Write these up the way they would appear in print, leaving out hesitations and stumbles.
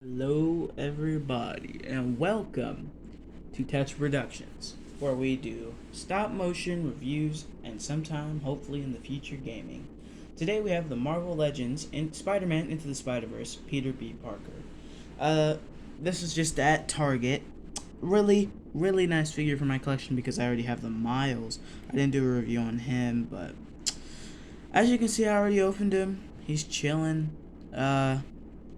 Hello, everybody, and welcome to Touch Productions, where we do stop motion reviews and sometime, hopefully in the future, gaming. Today we have the Marvel Legends in Spider-Man Into the Spiderverse, Peter B. Parker. This is just at Target. Really nice figure for my collection because I already have the Miles. I didn't do a review on him, but as you can see, I already opened him. He's chilling.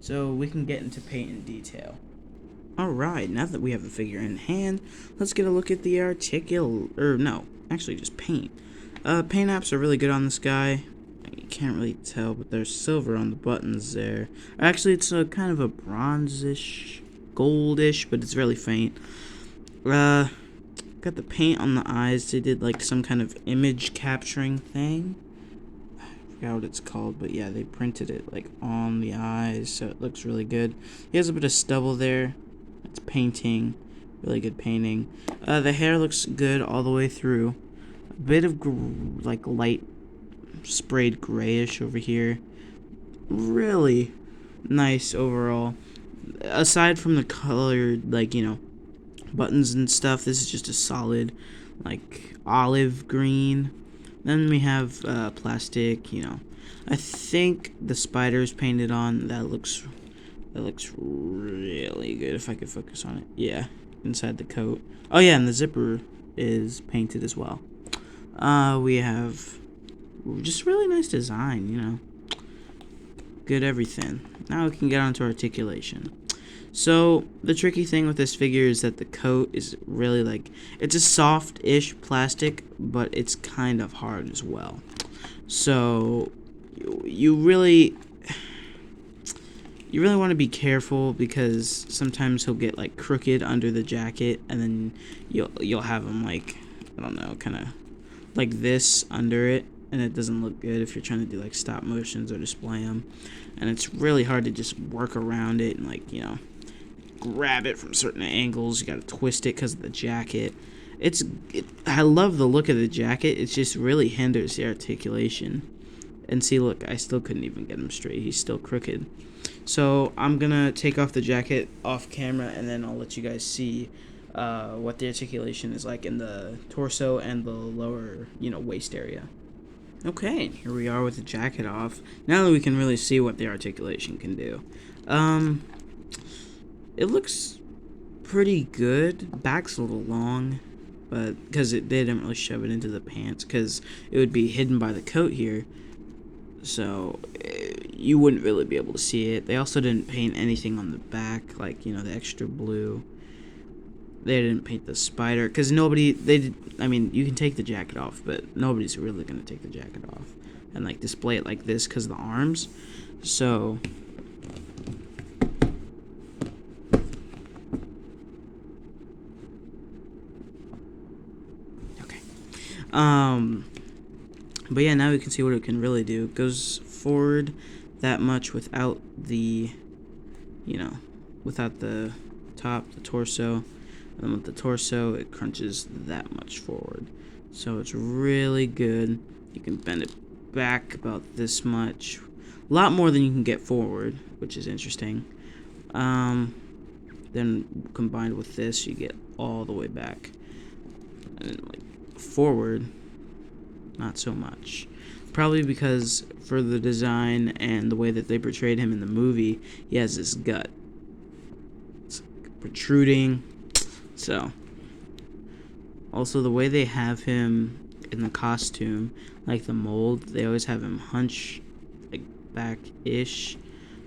So we can get into paint in detail. Alright, now that we have the figure in hand, let's get a look at the just paint. Paint apps are really good on this guy. You can't really tell, but there's silver on the buttons there. Actually, it's a kind of a bronzish, goldish, but it's really faint. Got the paint on the eyes. They did like some kind of image capturing thing. I forgot what it's called, but yeah, they printed it like on the eyes, so it looks really good. He has a bit of stubble there. It's painting, really good painting. The hair looks good all the way through. A bit of like light sprayed grayish over here. Really nice overall. Aside from the colored, buttons and stuff, this is just a solid, like, olive green. Then we have plastic, I think the spider's painted on. That looks really good if I could focus on it. Yeah, inside the coat. Oh yeah, and the zipper is painted as well. We have just really nice design, good everything. Now we can get on to articulation. So, the tricky thing with this figure is that the coat is really it's a soft-ish plastic, but it's kind of hard as well. So, you really want to be careful because sometimes he'll get like crooked under the jacket, and then you'll have him kind of like this under it, and it doesn't look good if you're trying to do like stop motions or display them. And it's really hard to just work around it and grab it from certain angles. You gotta twist it because of the jacket. I love the look of the jacket. It just really hinders the articulation. And see, look, I still couldn't even get him straight. He's still crooked. So I'm gonna take off the jacket off camera, and then I'll let you guys see what the articulation is like in the torso and the lower, waist area. Okay, here we are with the jacket off. Now that we can really see what the articulation can do. It looks pretty good. Back's a little long, but because they didn't really shove it into the pants, because it would be hidden by the coat here, so you wouldn't really be able to see it. They also didn't paint anything on the back, the extra blue. They didn't paint the spider, because you can take the jacket off, but nobody's really going to take the jacket off and display it like this because of the arms. So but yeah, now we can see what it can really do. It goes forward that much without the, without the top, the torso. And then with the torso, it crunches that much forward. So it's really good. You can bend it back about this much. A lot more than you can get forward, which is interesting. Then combined with this, you get all the way back. And then, forward, not so much. Probably because for the design and the way that they portrayed him in the movie, he has this gut. It's protruding. So, also the way they have him in the costume, like the mold, they always have him hunch back-ish.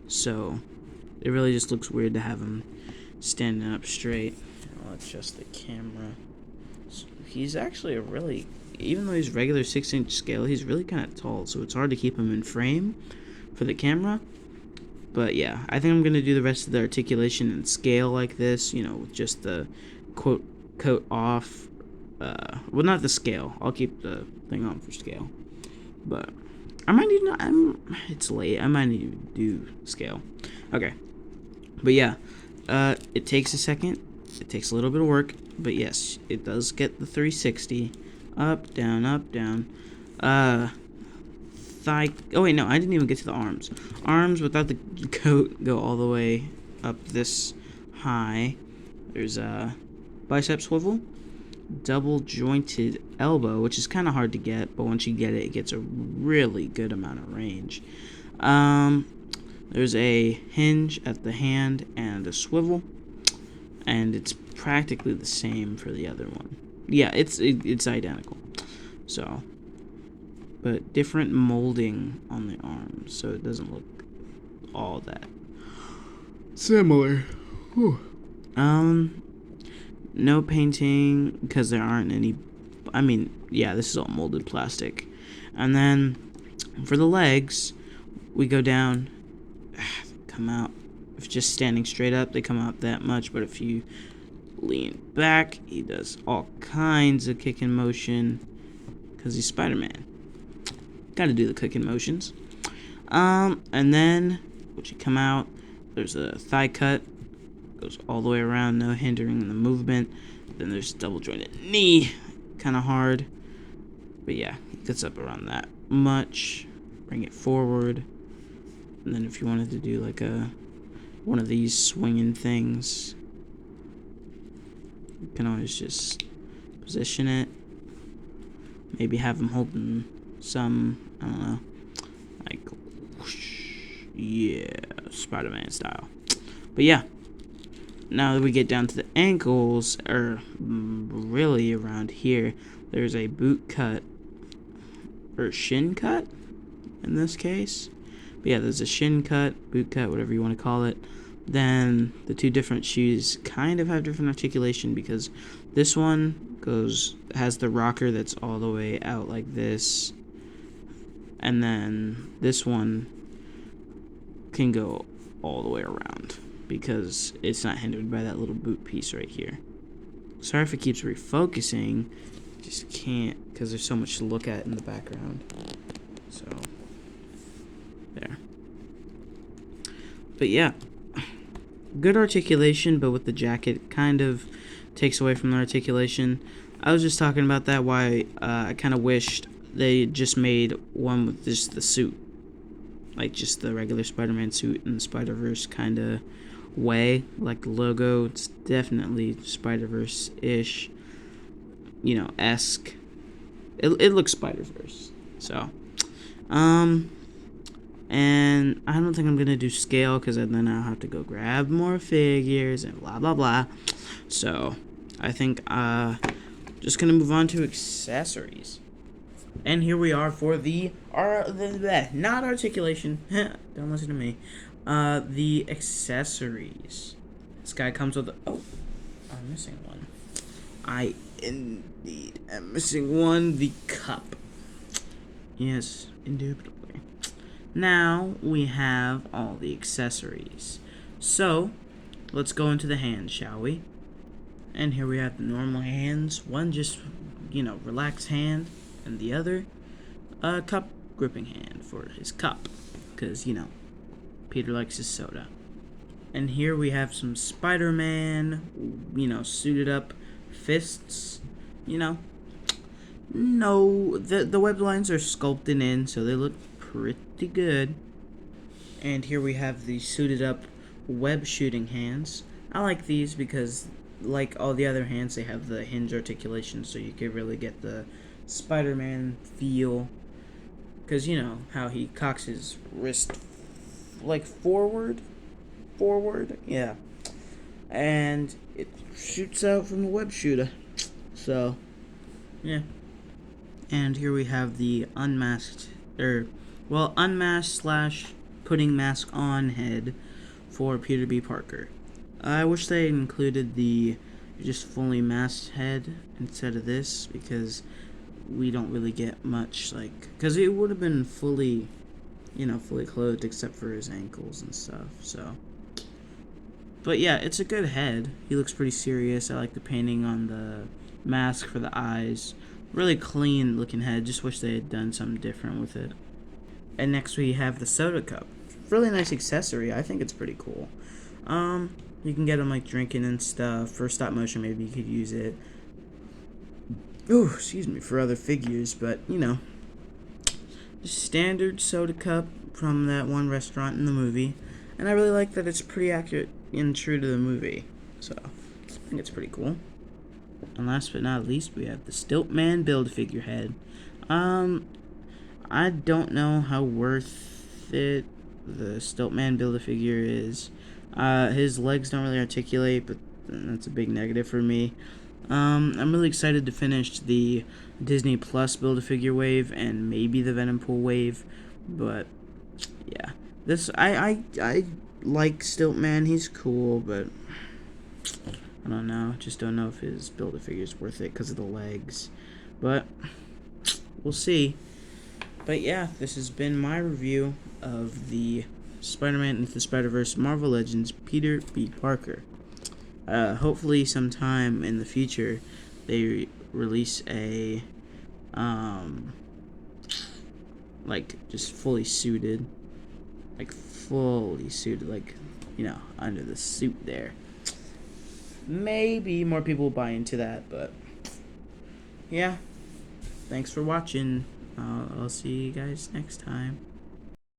So, it really just looks weird to have him standing up straight. I'll adjust the camera. He's actually even though he's regular 6-inch scale, he's really kind of tall, so it's hard to keep him in frame for the camera. But yeah, I think I'm going to do the rest of the articulation and scale like this, with just the coat off. Well, not the scale. I'll keep the thing on for scale. But it's late. I might need to do scale. Okay. But yeah, it takes a second. It takes a little bit of work. But yes, it does get the 360. Up, down, up, down. Thigh. Oh, wait, no, I didn't even get to the arms. Arms without the coat go all the way up this high. There's a bicep swivel, double jointed elbow, which is kind of hard to get, but once you get it, it gets a really good amount of range. There's a hinge at the hand and a swivel, and it's practically the same for the other one. Yeah, it's identical. So, but different molding on the arms, so it doesn't look all that similar. Whew. No painting because there aren't any. I mean, yeah, this is all molded plastic. And then for the legs, we go down, come out. If just standing straight up, they come out that much. But if you lean back, he does all kinds of kicking motion because he's Spider-Man. Got to do the kicking motions. And then once you come out, there's a thigh cut. Goes all the way around, no hindering the movement. Then there's double jointed knee, kind of hard, but yeah, it gets up around that much. Bring it forward, and then if you wanted to do like one of these swinging things, you can always just position it. Maybe have him holding some, I don't know, like whoosh, yeah, Spider-Man style. But yeah. Now that we get down to the ankles, or really around here, there's a boot cut, or shin cut, in this case. But yeah, there's a shin cut, boot cut, whatever you want to call it. Then the two different shoes kind of have different articulation because this one has the rocker that's all the way out like this. And then this one can go all the way around, because it's not hindered by that little boot piece right here. Sorry if it keeps refocusing, just can't because there's so much to look at in the background. So, there. But yeah, good articulation, but with the jacket, kind of takes away from the articulation. I was just talking about that, why I kind of wished they just made one with just the suit. Like just the regular Spider-Man suit in the Spiderverse kind of way, like the logo. It's definitely Spiderverse-ish, esque. It looks Spiderverse. So, and I don't think I'm gonna do scale because then I'll have to go grab more figures and blah blah blah. So, I think just gonna move on to accessories. And here we are for the not articulation. Don't listen to me. The accessories. This guy comes with I'm missing one. I indeed am missing one. The cup. Yes, indubitably. Now we have all the accessories. So let's go into the hands, shall we? And here we have the normal hands. One just relaxed hand, and the other cup gripping hand for his cup, because Peter likes his soda. And here we have some Spider-Man, suited up fists. No, the web lines are sculpted in, so they look pretty good. And here we have the suited up web shooting hands. I like these because, like all the other hands, they have the hinge articulation, so you can really get the Spider-Man feel. Because how he cocks his wrist like forward, yeah, and it shoots out from the web shooter. So, yeah. And here we have the unmasked / putting mask on head for Peter B. Parker. I wish they included the just fully masked head instead of this, because we don't really get much, because it would have been fully clothed except for his ankles and stuff. So, but yeah, it's a good head. He looks pretty serious. I like the painting on the mask for the eyes. Really clean looking head. Just wish they had done something different with it. And next we have the soda cup. Really nice accessory. I think it's pretty cool. You can get them drinking and stuff. For stop motion, maybe you could use it. Ooh, excuse me, for other figures, but standard soda cup from that one restaurant in the movie. And I really like that it's pretty accurate being true to the movie. So I think it's pretty cool. And last but not least, we have the Stiltman Build-A-Figure head. I don't know how worth it the Stiltman Build-A-Figure is. His legs don't really articulate, but that's a big negative for me. I'm really excited to finish the Disney Plus Build-A-Figure wave and maybe the Venom Pool wave, but yeah, this I like Stiltman. He's cool, but I don't know. Just don't know if his Build-A-Figure is worth it because of the legs, but we'll see. But yeah, this has been my review of the Spider-Man Into the Spider-Verse Marvel Legends Peter B. Parker. Hopefully sometime in the future they release a like just fully suited, like you know, under the suit there. Maybe more people will buy into that, but yeah, thanks for watching. I'll see you guys next time.